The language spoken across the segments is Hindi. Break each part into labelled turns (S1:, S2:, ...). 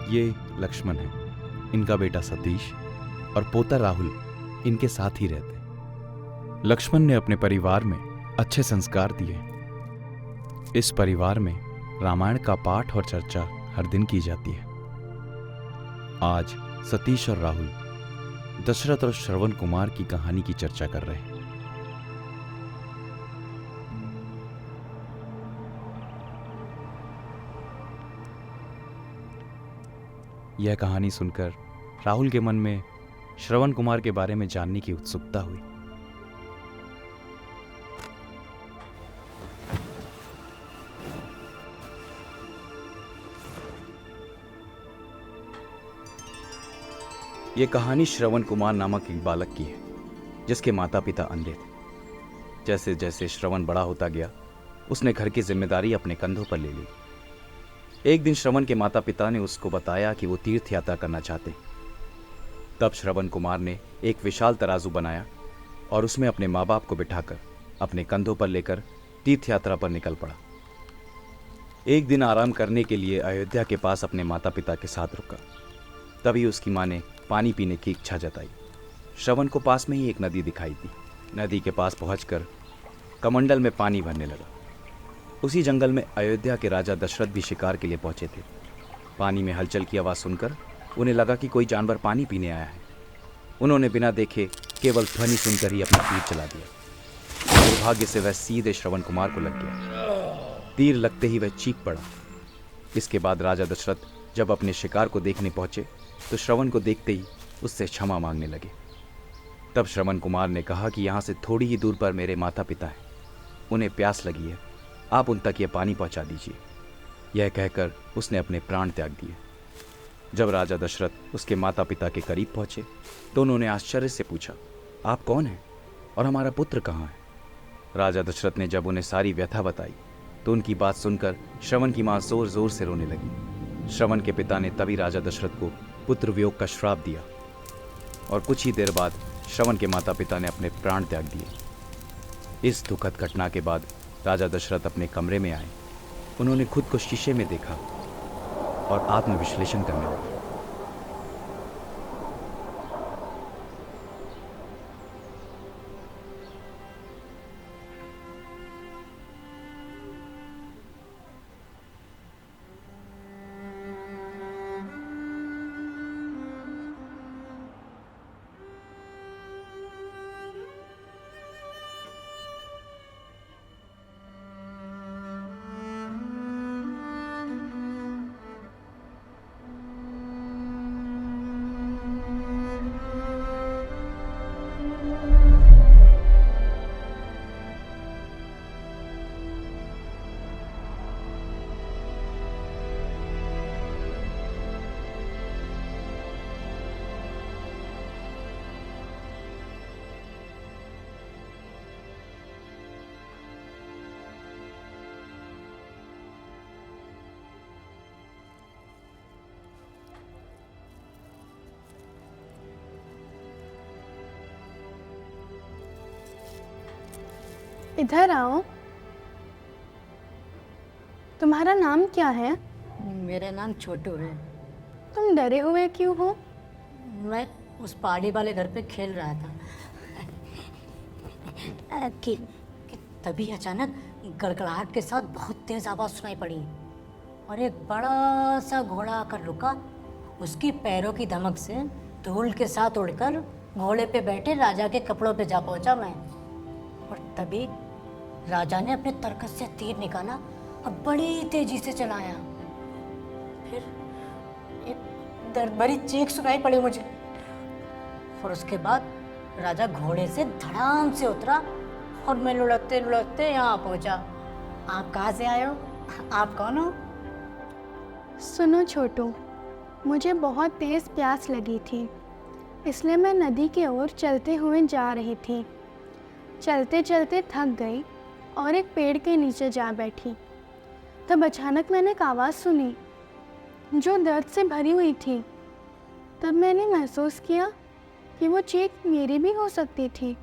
S1: ये लक्ष्मण है, इनका बेटा सतीश और पोता राहुल इनके साथ ही रहते हैं। लक्ष्मण ने अपने परिवार में अच्छे संस्कार दिए। इस परिवार में रामायण का पाठ और चर्चा हर दिन की जाती है। आज सतीश और राहुल दशरथ और श्रवण कुमार की कहानी की चर्चा कर रहे हैं। यह कहानी सुनकर राहुल के मन में श्रवण कुमार के बारे में जानने की उत्सुकता हुई। यह कहानी श्रवण कुमार नामक एक बालक की है, जिसके माता पिता अंधे थे। जैसे जैसे श्रवण बड़ा होता गया, उसने घर की जिम्मेदारी अपने कंधों पर ले ली। एक दिन श्रवण के माता पिता ने उसको बताया कि वो तीर्थ यात्रा करना चाहते हैं। तब श्रवण कुमार ने एक विशाल तराजू बनाया और उसमें अपने माँ बाप को बिठाकर अपने कंधों पर लेकर तीर्थ यात्रा पर निकल पड़ा। एक दिन आराम करने के लिए अयोध्या के पास अपने माता पिता के साथ रुका। तभी उसकी माँ ने पानी पीने की इच्छा जताई। श्रवण को पास में ही एक नदी दिखाई दी। नदी के पास पहुंचकर कमंडल में पानी भरने लगा। उसी जंगल में अयोध्या के राजा दशरथ भी शिकार के लिए पहुंचे थे। पानी में हलचल की आवाज़ सुनकर उन्हें लगा कि कोई जानवर पानी पीने आया है। उन्होंने बिना देखे केवल ध्वनि सुनकर ही अपना तीर चला दिया। दुर्भाग्य से वह सीधे श्रवण कुमार को लग गया। तीर लगते ही वह चीख पड़ा। इसके बाद राजा दशरथ जब अपने शिकार को देखने पहुंचे तो श्रवण को देखते ही उससे क्षमा मांगने लगे। तब श्रवण कुमार ने कहा कि यहाँ से थोड़ी ही दूर पर मेरे माता पिता हैं, उन्हें प्यास लगी है, आप उन तक ये पानी पहुँचा दीजिए। यह कहकर उसने अपने प्राण त्याग दिए। जब राजा दशरथ उसके माता पिता के करीब पहुँचे तो उन्होंने आश्चर्य से पूछा, आप कौन हैं और हमारा पुत्र कहाँ है? राजा दशरथ ने जब उन्हें सारी व्यथा बताई तो उनकी बात सुनकर श्रवण की माँ जोर जोर से रोने लगी। श्रवण के पिता ने तभी राजा दशरथ को पुत्र वियोग का श्राप दिया और कुछ ही देर बाद श्रवण के माता पिता ने अपने प्राण त्याग दिए। इस दुखद घटना के बाद राजा दशरथ अपने कमरे में आए। उन्होंने खुद को शीशे में देखा और आत्मविश्लेषण करने लगे।
S2: इधर आओ। तुम्हारा नाम क्या है?
S3: मेरा नाम छोटू है।
S2: तुम डरे हुए क्यों हो?
S3: मैं उस पहाड़ी वाले घर पे खेल रहा था कि तभी अचानक गड़गड़ाहट के साथ बहुत तेज आवाज़ सुनाई पड़ी और एक बड़ा सा घोड़ा आकर रुका। उसकी पैरों की धमक से धूल के साथ उड़कर घोड़े पे बैठे राजा के कपड़ों पे जा पहुंचा मैं। और तभी राजा ने अपने तरकस से तीर निकाला और बड़ी तेजी से चलाया। फिर एक दर्द भरी चीख सुनाई पड़ी मुझे और उसके बाद राजा घोड़े से धड़ाम से उतरा और मैं लुढ़कते लुढ़कते यहाँ पहुँचा। आप कहाँ से आए हो? आप कौन हो?
S2: सुनो छोटू, मुझे बहुत तेज़ प्यास लगी थी, इसलिए मैं नदी की ओर चलते हुए जा रही थी। चलते चलते थक गई और एक पेड़ के नीचे जा बैठी। तब अचानक मैंने एक आवाज़ सुनी जो दर्द से भरी हुई थी। तब मैंने महसूस किया कि वो चीख मेरी भी हो सकती थी।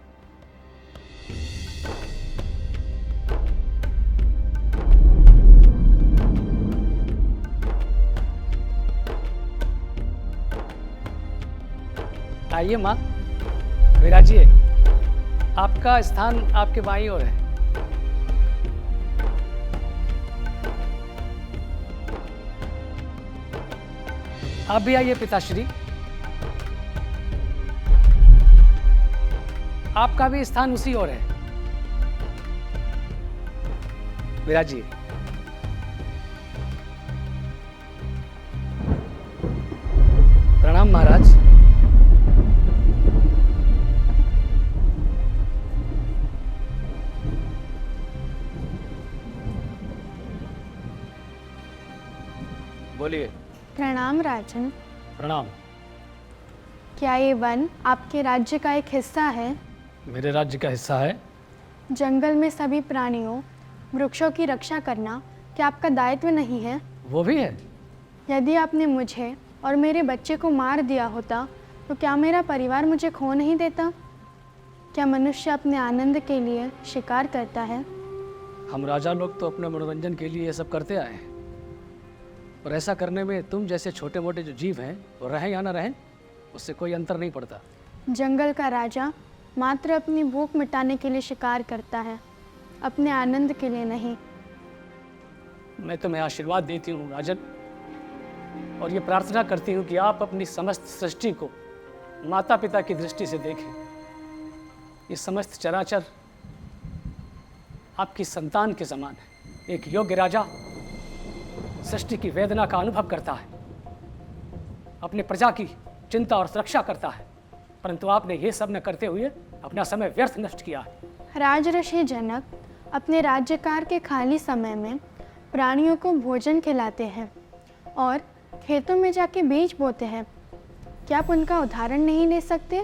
S4: आइए माँ, विराजिए। आपका स्थान आपके बाईं ओर है। आप भी आइए पिताश्री। आपका भी स्थान उसी ओर है। विराजिए। प्रणाम महाराज।
S1: बोलिए।
S2: प्रणाम राजन।
S4: प्रणाम।
S2: क्या ये वन आपके राज्य का एक हिस्सा है?
S4: मेरे राज्य का हिस्सा है।
S2: जंगल में सभी प्राणियों, वृक्षों की रक्षा करना क्या आपका दायित्व नहीं है?
S4: वो भी है।
S2: यदि आपने मुझे और मेरे बच्चे को मार दिया होता तो क्या मेरा परिवार मुझे खो नहीं देता? क्या मनुष्य अपने आनंद के लिए शिकार करता है?
S4: हम राजा लोग तो अपने मनोरंजन के लिए ये सब करते आए हैं, और ऐसा करने में तुम जैसे छोटे मोटे जो जीव हैं वो रहें या ना रहें, उससे कोई अंतर नहीं पड़ता।
S2: जंगल का राजा मात्र अपनी भूख मिटाने के लिए शिकार करता है, अपने आनंद के लिए नहीं।
S4: मैं तुम्हें आशीर्वाद देती हूँ राजन, और ये प्रार्थना करती हूँ कि आप अपनी समस्त सृष्टि को माता पिता की दृष्टि से देखें। ये समस्त चराचर आपकी संतान के समान है। एक योग्य राजा सृष्टि की वेदना का अनुभव करता है, अपने प्रजा की चिंता और सुरक्षा करता है, परंतु आपने ये सब न करते हुए अपना समय व्यर्थ नष्ट किया है।
S2: राजऋषि जनक अपने राज्यकाल के खाली समय में प्राणियों को भोजन खिलाते हैं और खेतों में जाके बीज बोते हैं। क्या आप उनका उदाहरण नहीं ले सकते?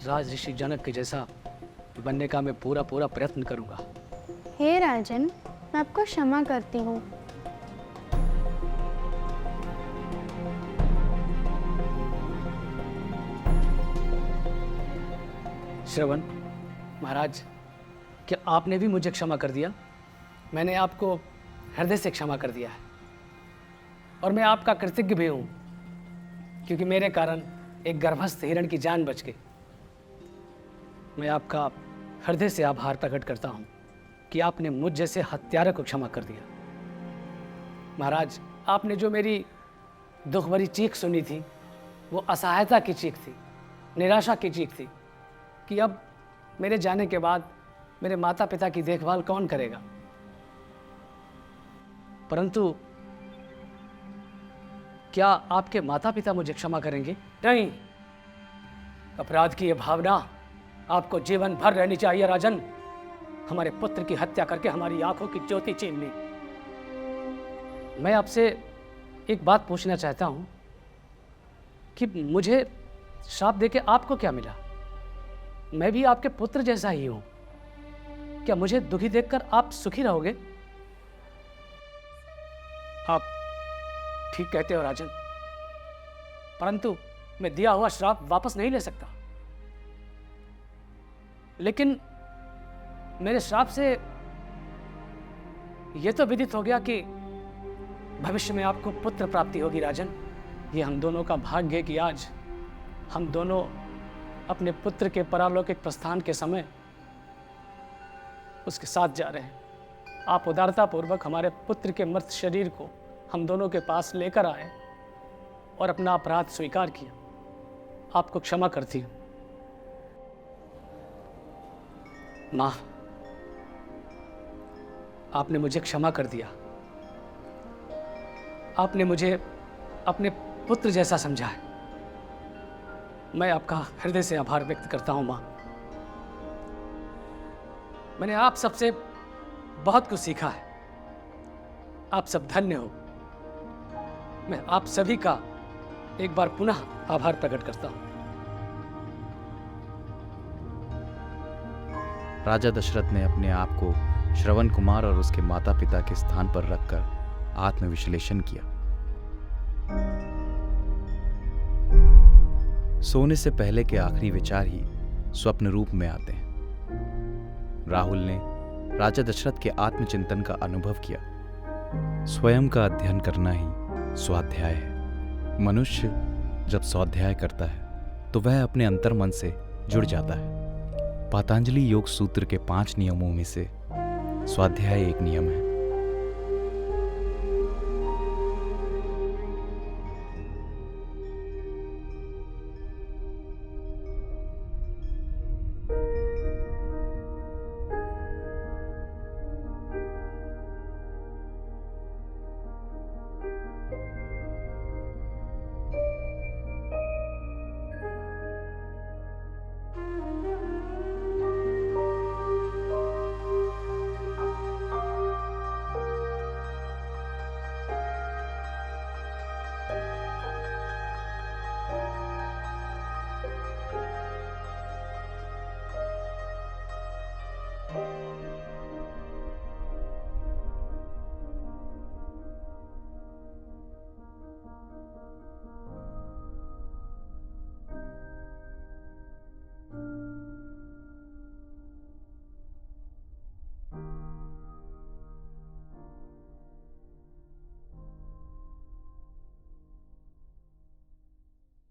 S4: राज ऋषि जनक के जैसा बनने का मैं पूरा प्रयत्न करूंगा।
S2: हे राजन, मैं आपको क्षमा करती हूँ।
S4: श्रवण महाराज, क्या आपने भी मुझे क्षमा कर दिया? मैंने आपको हृदय से क्षमा कर दिया है, और मैं आपका कृतज्ञ भी हूँ, क्योंकि मेरे कारण एक गर्भस्थ हिरण की जान बच गई। मैं आपका हृदय से आभार प्रकट करता हूँ कि आपने मुझ जैसे हत्यारे को क्षमा कर दिया। महाराज, आपने जो मेरी दुख भरी चीख सुनी थी वो असहायता की चीख थी, निराशा की चीख थी कि अब मेरे जाने के बाद मेरे माता पिता की देखभाल कौन करेगा। परंतु क्या आपके माता पिता मुझे क्षमा करेंगे? नहीं, अपराध की यह भावना आपको जीवन भर रहनी चाहिए राजन। हमारे पुत्र की हत्या करके हमारी आंखों की ज्योति छीन ली। मैं आपसे एक बात पूछना चाहता हूं कि मुझे श्राप देके आपको क्या मिला? मैं भी आपके पुत्र जैसा ही हूं। क्या मुझे दुखी देखकर आप सुखी रहोगे? आप ठीक कहते हो राजन, परंतु मैं दिया हुआ श्राप वापस नहीं ले सकता। लेकिन मेरे श्राप से यह तो विदित हो गया कि भविष्य में आपको पुत्र प्राप्ति होगी राजन। ये हम दोनों का भाग्य है कि आज हम दोनों अपने पुत्र के परालौकिक प्रस्थान के समय उसके साथ जा रहे हैं। आप उदारता पूर्वक हमारे पुत्र के मृत शरीर को हम दोनों के पास लेकर आए और अपना अपराध स्वीकार किया। आपको क्षमा करती हूं मां, आपने मुझे क्षमा कर दिया। आपने मुझे अपने पुत्र जैसा समझा है। मैं आपका हृदय से आभार व्यक्त करता हूं मां। मैंने आप सबसे बहुत कुछ सीखा है। आप सब धन्य हो। मैं आप सभी का एक बार पुनः आभार प्रकट करता हूं।
S1: राजा दशरथ ने अपने आप को श्रवण कुमार और उसके माता पिता के स्थान पर रखकर आत्मविश्लेषण किया। सोने से पहले के आखिरी विचार ही स्वप्न रूप में आते हैं। राहुल ने राजा दशरथ के आत्मचिंतन का अनुभव किया। स्वयं का अध्ययन करना ही स्वाध्याय है। मनुष्य जब स्वाध्याय करता है तो वह अपने अंतर्मन से जुड़ जाता है। पतंजलि योग सूत्र के 5 नियमों में से स्वाध्याय एक नियम है,